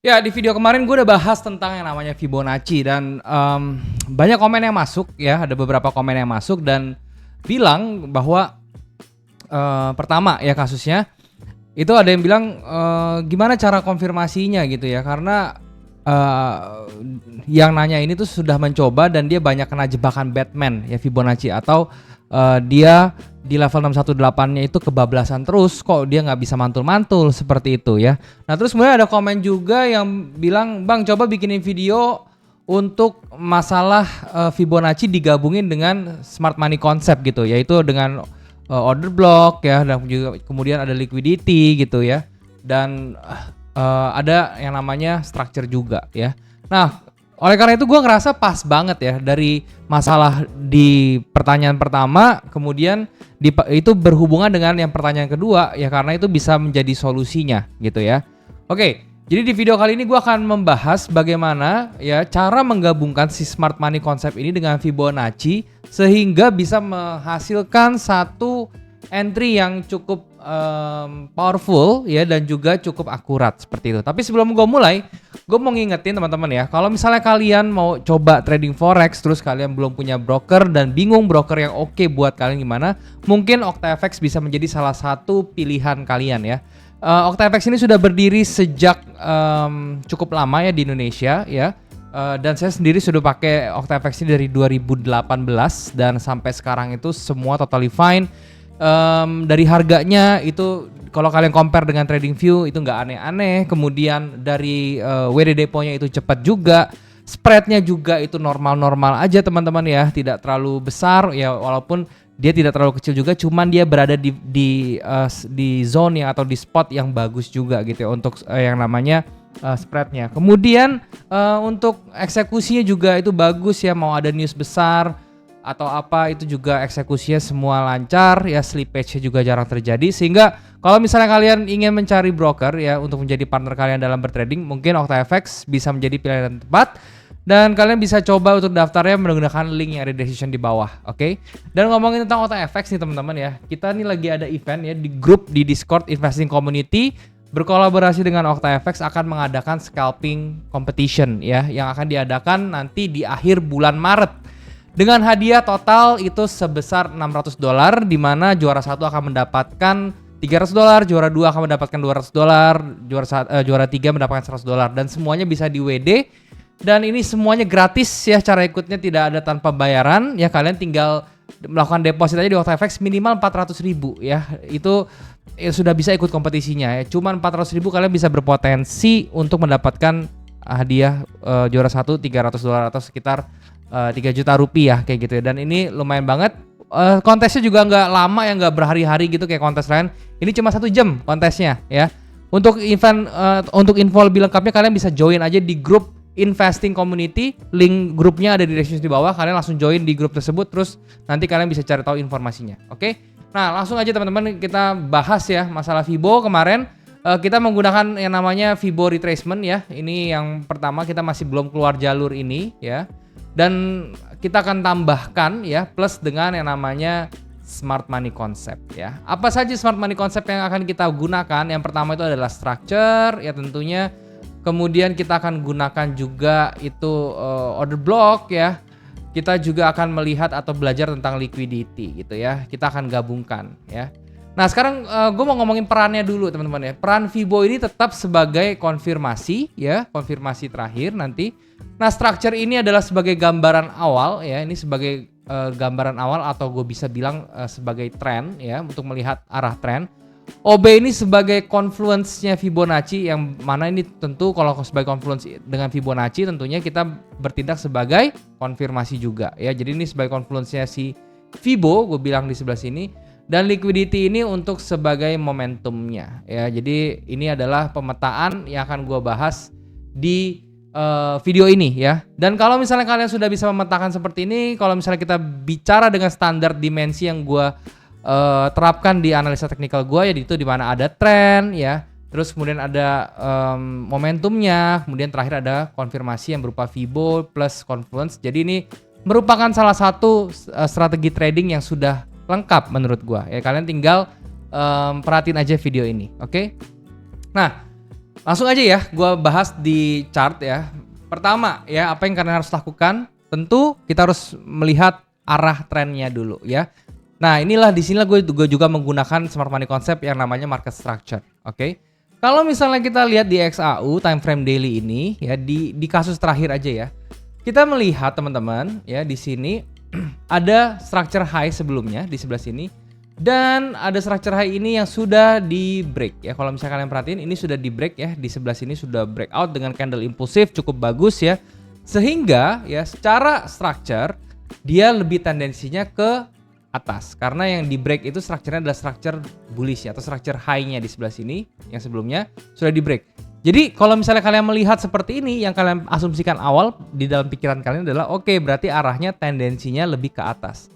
Ya, di video kemarin gue udah bahas tentang yang namanya Fibonacci dan, banyak komen yang masuk ya, ada beberapa komen yang masuk dan bilang bahwa, pertama ya kasusnya, itu ada yang bilang, gimana cara konfirmasinya gitu ya, karena, yang nanya ini tuh sudah mencoba dan dia banyak kena jebakan Batman ya Fibonacci atau, dia di level 618-nya itu kebablasan terus, kok dia nggak bisa mantul-mantul seperti itu ya. Nah terus kemudian ada komen juga yang bilang, "Bang coba bikinin video untuk masalah, Fibonacci digabungin dengan smart money concept gitu, yaitu dengan, order block ya dan juga kemudian ada liquidity gitu ya, dan, ada yang namanya structure juga ya." Nah, oleh karena itu gue ngerasa pas banget ya dari masalah di pertanyaan pertama, kemudian itu berhubungan dengan yang pertanyaan kedua ya karena itu bisa menjadi solusinya gitu ya. Oke, jadi di video kali ini gue akan membahas bagaimana ya cara menggabungkan si smart money concept ini dengan Fibonacci sehingga bisa menghasilkan satu entry yang cukup powerful ya dan juga cukup akurat seperti itu. Tapi sebelum gue mulai, gue mau ngingetin teman-teman ya, kalau misalnya kalian mau coba trading forex terus kalian belum punya broker dan bingung broker yang oke buat kalian gimana, mungkin OctaFX bisa menjadi salah satu pilihan kalian ya. OctaFX ini sudah berdiri sejak cukup lama ya di Indonesia ya. Dan saya sendiri sudah pakai OctaFX ini dari 2018 dan sampai sekarang itu semua totally fine. Dari harganya itu kalau kalian compare dengan TradingView itu nggak aneh-aneh. Kemudian dari WD Depo-nya itu cepat juga. Spreadnya juga itu normal-normal aja teman-teman ya, tidak terlalu besar ya walaupun dia tidak terlalu kecil juga, cuman dia berada di zone yang atau di spot yang bagus juga gitu ya untuk yang namanya spreadnya. Kemudian untuk eksekusinya juga itu bagus ya, mau ada news besar atau apa itu juga eksekusinya semua lancar ya, slippage juga jarang terjadi, sehingga kalau misalnya kalian ingin mencari broker ya untuk menjadi partner kalian dalam bertrading, mungkin OctaFX bisa menjadi pilihan yang tepat dan kalian bisa coba untuk daftarnya menggunakan link yang ada di description di bawah, oke? Dan ngomongin tentang OctaFX nih teman-teman ya, kita nih lagi ada event ya di grup di Discord Investing Community berkolaborasi dengan OctaFX akan mengadakan scalping competition ya yang akan diadakan nanti di akhir bulan Maret. Dengan hadiah total itu sebesar $600 di mana juara 1 akan mendapatkan $300, juara 2 akan mendapatkan $200, juara 3 mendapatkan $100 dan semuanya bisa di WD dan ini semuanya gratis ya, cara ikutnya tidak ada tanpa bayaran ya, kalian tinggal melakukan deposit aja di OctaFX minimal 400.000 ya. Itu ya, sudah bisa ikut kompetisinya ya. Cuman 400.000 kalian bisa berpotensi untuk mendapatkan hadiah juara 1 $300 atau sekitar 3 juta rupiah kayak gitu ya. Dan ini lumayan banget. Kontesnya juga nggak lama ya, nggak berhari-hari gitu kayak kontes lain. Ini cuma 1 jam kontesnya ya. Untuk event untuk info lebih lengkapnya kalian bisa join aja di grup Investing Community. Link grupnya ada di deskripsi di bawah. Kalian langsung join di grup tersebut terus nanti kalian bisa cari tahu informasinya. Oke? Nah, langsung aja teman-teman kita bahas ya masalah Fibo kemarin. Kita menggunakan yang namanya Fibo retracement ya. Ini yang pertama, kita masih belum keluar jalur ini ya. Dan kita akan tambahkan ya plus dengan yang namanya smart money concept ya. Apa saja smart money concept yang akan kita gunakan? Yang pertama itu adalah structure ya tentunya. Kemudian kita akan gunakan juga itu order block ya. Kita juga akan melihat atau belajar tentang liquidity gitu ya. Kita akan gabungkan ya. Nah sekarang gue mau ngomongin perannya dulu teman-teman ya. Peran Fibo ini tetap sebagai konfirmasi ya, konfirmasi terakhir nanti. Nah structure ini adalah sebagai gambaran awal ya, ini sebagai gambaran awal atau gue bisa bilang sebagai tren ya untuk melihat arah tren. OB ini sebagai confluence-nya Fibonacci yang mana ini tentu kalau sebagai confluence dengan Fibonacci tentunya kita bertindak sebagai konfirmasi juga ya. Jadi ini sebagai confluence-nya si Fibo, gue bilang di sebelah sini. Dan liquidity ini untuk sebagai momentumnya ya. Jadi ini adalah pemetaan yang akan gue bahas di video ini ya. Dan kalau misalnya kalian sudah bisa memetakan seperti ini, kalau misalnya kita bicara dengan standar dimensi yang gue terapkan di analisa teknikal gue ya, itu di mana ada tren ya, terus kemudian ada momentumnya, kemudian terakhir ada konfirmasi yang berupa Fibo plus confluence. Jadi ini merupakan salah satu strategi trading yang sudah lengkap menurut gua ya. Kalian tinggal perhatiin aja video ini, oke? Nah, Langsung aja ya, gua bahas di chart ya. Pertama ya, apa yang kalian harus lakukan? Tentu kita harus melihat arah trennya dulu ya. Nah, inilah di sinilah gue juga menggunakan smart money concept yang namanya market structure. Oke. Kalau misalnya kita lihat di XAU time frame daily ini ya, di kasus terakhir aja ya. Kita melihat teman-teman ya, di sini ada structure high sebelumnya di sebelah sini. Dan ada structure high ini yang sudah di break ya. Kalau misalnya kalian perhatiin ini sudah di break ya. Di sebelah sini sudah breakout dengan candle impulsif cukup bagus ya. Sehingga ya secara structure dia lebih tendensinya ke atas. Karena yang di break itu structure-nya adalah structure bullish ya, atau structure high-nya di sebelah sini yang sebelumnya sudah di break. Jadi kalau misalnya kalian melihat seperti ini, yang kalian asumsikan awal di dalam pikiran kalian adalah oke, berarti arahnya tendensinya lebih ke atas.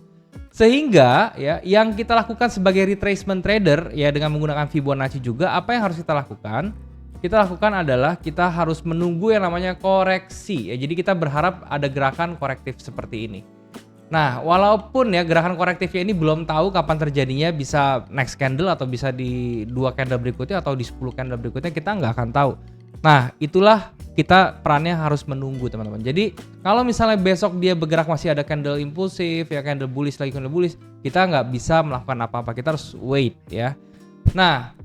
Sehingga ya yang kita lakukan sebagai retracement trader ya dengan menggunakan Fibonacci juga, apa yang harus kita lakukan? Kita lakukan adalah kita harus menunggu yang namanya koreksi ya. Jadi kita berharap ada gerakan korektif seperti ini. Nah, walaupun ya gerakan korektifnya ini belum tahu kapan terjadinya, bisa next candle atau bisa di 2 candle berikutnya atau di 10 candle berikutnya, kita nggak akan tahu. Nah, itulah kita perannya harus menunggu teman-teman. Jadi kalau misalnya besok dia bergerak masih ada candle impulsif ya, candle bullish lagi candle bullish, kita nggak bisa melakukan apa-apa, kita harus wait ya. Nah,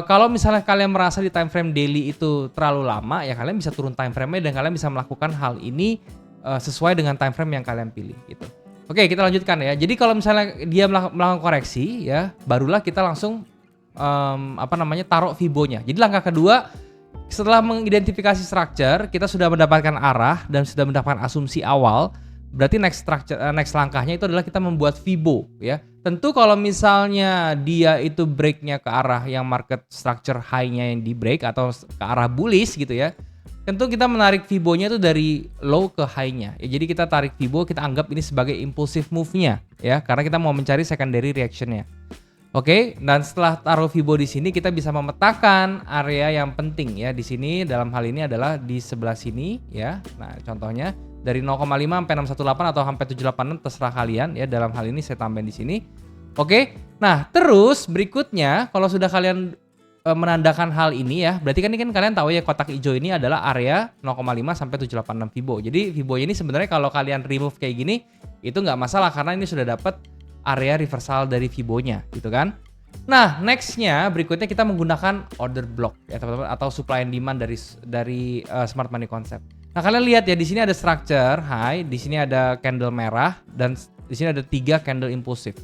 kalau misalnya kalian merasa di time frame daily itu terlalu lama ya, kalian bisa turun time frame-nya dan kalian bisa melakukan hal ini sesuai dengan time frame yang kalian pilih gitu. Oke, kita lanjutkan ya. Jadi kalau misalnya dia melakukan koreksi ya, barulah kita langsung taruh Fibo-nya. Jadi langkah kedua, setelah mengidentifikasi structure, kita sudah mendapatkan arah dan sudah mendapatkan asumsi awal. Berarti next langkahnya itu adalah kita membuat Fibo ya. Tentu kalau misalnya dia itu breaknya ke arah yang market structure high-nya yang di break atau ke arah bullish gitu ya. Tentu kita menarik Fibo-nya itu dari low ke high-nya. Ya, jadi kita tarik Fibo, kita anggap ini sebagai impulsive move-nya ya, karena kita mau mencari secondary reaction-nya. Oke, dan setelah taruh Fibo di sini kita bisa memetakan area yang penting ya. Di sini dalam hal ini adalah di sebelah sini ya. Nah, contohnya dari 0,5 sampai 618 atau sampai 786 terserah kalian ya. Dalam hal ini saya tambahin di sini. Oke. Nah, terus berikutnya kalau sudah kalian menandakan hal ini ya, berarti kan kalian tahu ya kotak hijau ini adalah area 0,5 sampai 786 Fibo. Jadi Fibo ini sebenarnya kalau kalian remove kayak gini itu nggak masalah karena ini sudah dapat area reversal dari Fibo-nya gitu kan. Nah, nextnya berikutnya kita menggunakan order block ya teman-teman, atau supply and demand dari smart money concept. Nah, kalian lihat ya di sini ada structure high, di sini ada candle merah dan di sini ada 3 candle impulsif.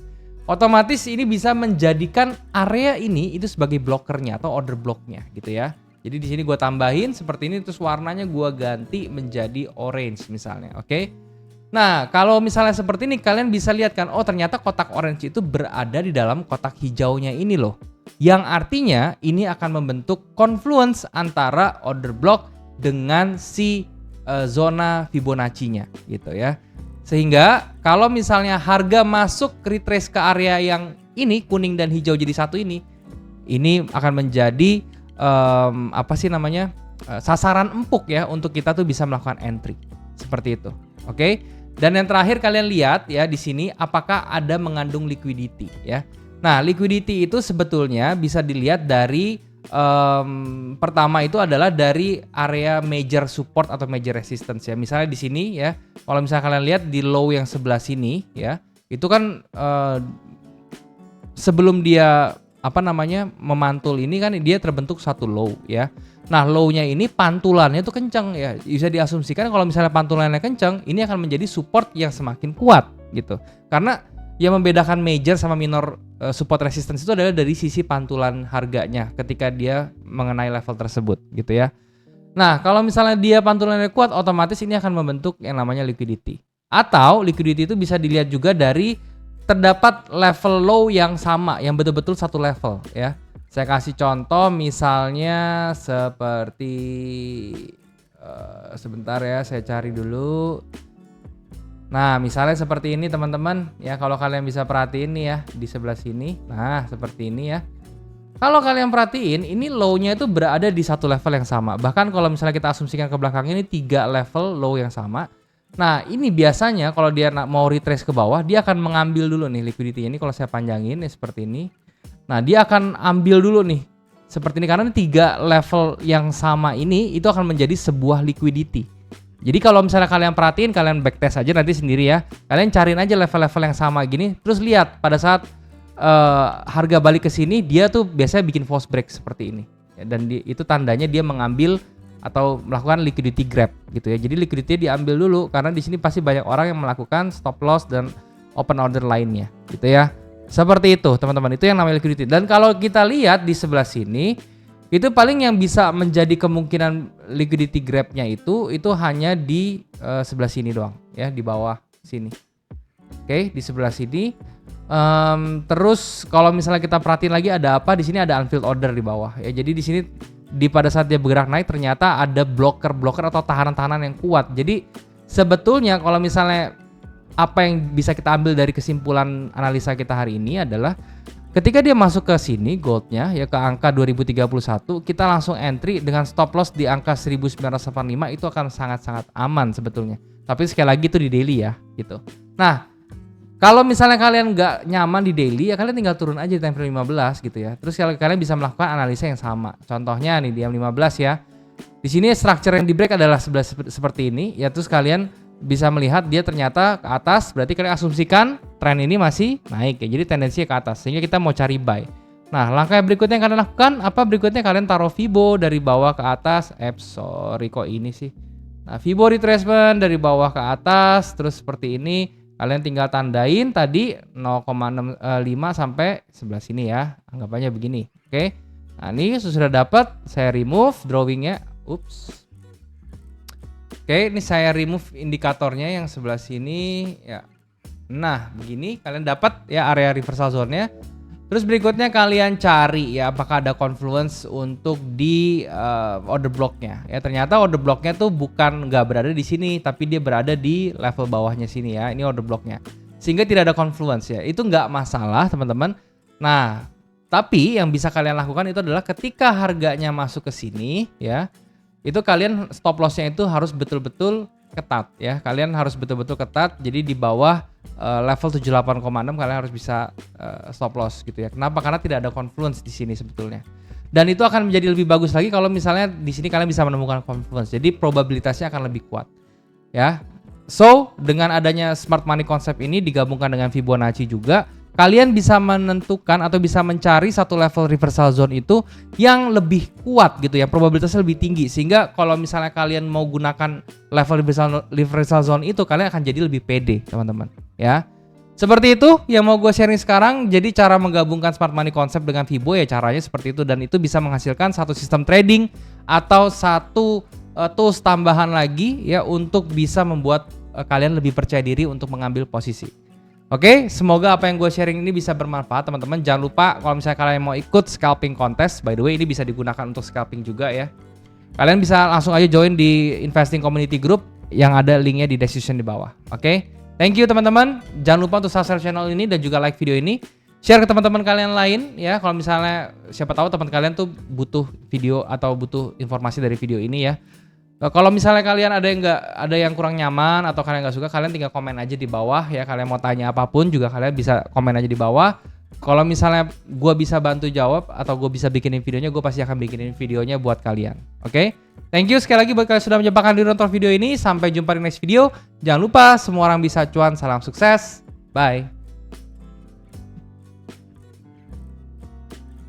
Otomatis ini bisa menjadikan area ini itu sebagai blokernya atau order blocknya gitu ya. Jadi di sini gue tambahin seperti ini, terus warnanya gue ganti menjadi orange misalnya, oke? Nah, kalau misalnya seperti ini kalian bisa lihat kan, oh ternyata kotak orange itu berada di dalam kotak hijaunya ini loh. Yang artinya ini akan membentuk confluence antara order block dengan si zona Fibonacci-nya gitu ya. Sehingga kalau misalnya harga masuk retrace ke area yang ini kuning dan hijau jadi satu ini akan menjadi sasaran empuk ya untuk kita tuh bisa melakukan entry seperti itu. Oke? Dan yang terakhir kalian lihat ya di sini apakah ada mengandung liquidity ya. Nah, liquidity itu sebetulnya bisa dilihat dari pertama itu adalah dari area major support atau major resistance ya. Misalnya di sini ya, kalau misalnya kalian lihat di low yang sebelah sini ya, itu kan sebelum dia memantul ini kan dia terbentuk satu low ya. Nah, low-nya ini pantulannya tuh kencang ya. Bisa diasumsikan kalau misalnya pantulannya kencang, ini akan menjadi support yang semakin kuat gitu. Karena yang membedakan major sama minor support resistance itu adalah dari sisi pantulan harganya ketika dia mengenai level tersebut gitu ya. Nah, kalau misalnya dia pantulannya kuat, otomatis ini akan membentuk yang namanya liquidity. Atau liquidity itu bisa dilihat juga dari terdapat level low yang sama, yang betul-betul satu level ya. Saya kasih contoh misalnya seperti sebentar ya, saya cari dulu. Nah, misalnya seperti ini teman-teman ya, kalau kalian bisa perhatiin nih ya di sebelah sini. Nah, seperti ini ya. Kalau kalian perhatiin, ini low-nya itu berada di satu level yang sama. Bahkan kalau misalnya kita asumsikan ke belakang ini 3 level low yang sama. Nah, ini biasanya kalau dia mau retrace ke bawah, dia akan mengambil dulu nih liquidity ini. Kalau saya panjangin ya seperti ini. Nah, dia akan ambil dulu nih seperti ini karena 3 level yang sama ini itu akan menjadi sebuah liquidity. Jadi kalau misalnya kalian perhatiin, kalian backtest aja nanti sendiri ya. Kalian cariin aja level-level yang sama gini, terus lihat pada saat harga balik ke sini dia tuh biasanya bikin false break seperti ini. Ya, dan itu tandanya dia mengambil atau melakukan liquidity grab gitu ya. Jadi liquidity diambil dulu karena di sini pasti banyak orang yang melakukan stop loss dan open order lainnya gitu ya. Seperti itu teman-teman, itu yang namanya liquidity. Dan kalau kita lihat di sebelah sini, itu paling yang bisa menjadi kemungkinan liquidity grab-nya itu hanya di sebelah sini doang ya, di bawah sini. Oke, di sebelah sini. Terus kalau misalnya kita perhatiin lagi ada apa, di sini ada unfilled order di bawah ya. Jadi di sini pada saat dia bergerak naik ternyata ada blocker atau tahanan-tahanan yang kuat. Jadi sebetulnya kalau misalnya apa yang bisa kita ambil dari kesimpulan analisa kita hari ini adalah ketika dia masuk ke sini goldnya ya ke angka 2031, kita langsung entry dengan stop loss di angka 1985, itu akan sangat-sangat aman sebetulnya. Tapi sekali lagi itu di daily ya gitu. Nah, kalau misalnya kalian nggak nyaman di daily ya kalian tinggal turun aja di time frame 15 gitu ya. Terus kalian bisa melakukan analisa yang sama. Contohnya nih di M15 ya. Di sini structure yang di break adalah seperti ini ya, terus kalian bisa melihat dia ternyata ke atas, berarti kalian asumsikan tren ini masih naik ya. Jadi tendensinya ke atas sehingga kita mau cari buy. Nah, langkah berikutnya yang kalian lakukan apa? Berikutnya kalian taruh Fibo dari bawah ke atas. Sorry kok ini sih. Nah, Fibo retracement dari bawah ke atas terus seperti ini. Kalian tinggal tandain tadi 0,65 sampai sebelah sini ya. Anggapannya begini. Oke. Nah, ini sudah dapat, saya remove drawingnya. Ups. Oke, ini saya remove indikatornya yang sebelah sini ya. Nah, begini kalian dapat ya area reversal zone-nya. Terus berikutnya kalian cari ya apakah ada confluence untuk di order block-nya. Ya ternyata order block-nya tuh bukan nggak berada di sini, tapi dia berada di level bawahnya sini ya. Ini order block-nya. Sehingga tidak ada confluence ya. Itu nggak masalah, teman-teman. Nah, tapi yang bisa kalian lakukan itu adalah ketika harganya masuk ke sini ya, itu kalian stop loss-nya itu harus betul-betul ketat ya. Kalian harus betul-betul ketat. Jadi di bawah level 78,6 kalian harus bisa stop loss gitu ya. Kenapa? Karena tidak ada confluence di sini sebetulnya. Dan itu akan menjadi lebih bagus lagi kalau misalnya di sini kalian bisa menemukan confluence. Jadi probabilitasnya akan lebih kuat. Ya. So, dengan adanya smart money concept ini digabungkan dengan Fibonacci juga, kalian bisa menentukan atau bisa mencari satu level reversal zone itu yang lebih kuat gitu ya, probabilitasnya lebih tinggi, sehingga kalau misalnya kalian mau gunakan level reversal zone itu kalian akan jadi lebih pede teman-teman ya. Seperti itu yang mau gue sharing sekarang. Jadi cara menggabungkan smart money concept dengan Fibo ya caranya seperti itu, dan itu bisa menghasilkan satu sistem trading atau satu tools tambahan lagi ya untuk bisa membuat kalian lebih percaya diri untuk mengambil posisi. Oke, semoga apa yang gue sharing ini bisa bermanfaat teman-teman. Jangan lupa kalau misalnya kalian mau ikut scalping contest, by the way ini bisa digunakan untuk scalping juga ya. Kalian bisa langsung aja join di investing community group yang ada linknya di description di bawah. Oke, thank you teman-teman. Jangan lupa untuk subscribe channel ini dan juga like video ini. Share ke teman-teman kalian lain ya. Kalau misalnya siapa tahu teman kalian tuh butuh video atau butuh informasi dari video ini ya. Kalau misalnya kalian ada yang kurang nyaman atau kalian nggak suka, kalian tinggal komen aja di bawah ya. Kalian mau tanya apapun juga kalian bisa komen aja di bawah. Kalau misalnya gue bisa bantu jawab atau gue bisa bikinin videonya, gue pasti akan bikinin videonya buat kalian. Oke? Thank you sekali lagi buat kalian sudah menyempatkan diri nonton video ini. Sampai jumpa di next video. Jangan lupa semua orang bisa cuan. Salam sukses. Bye.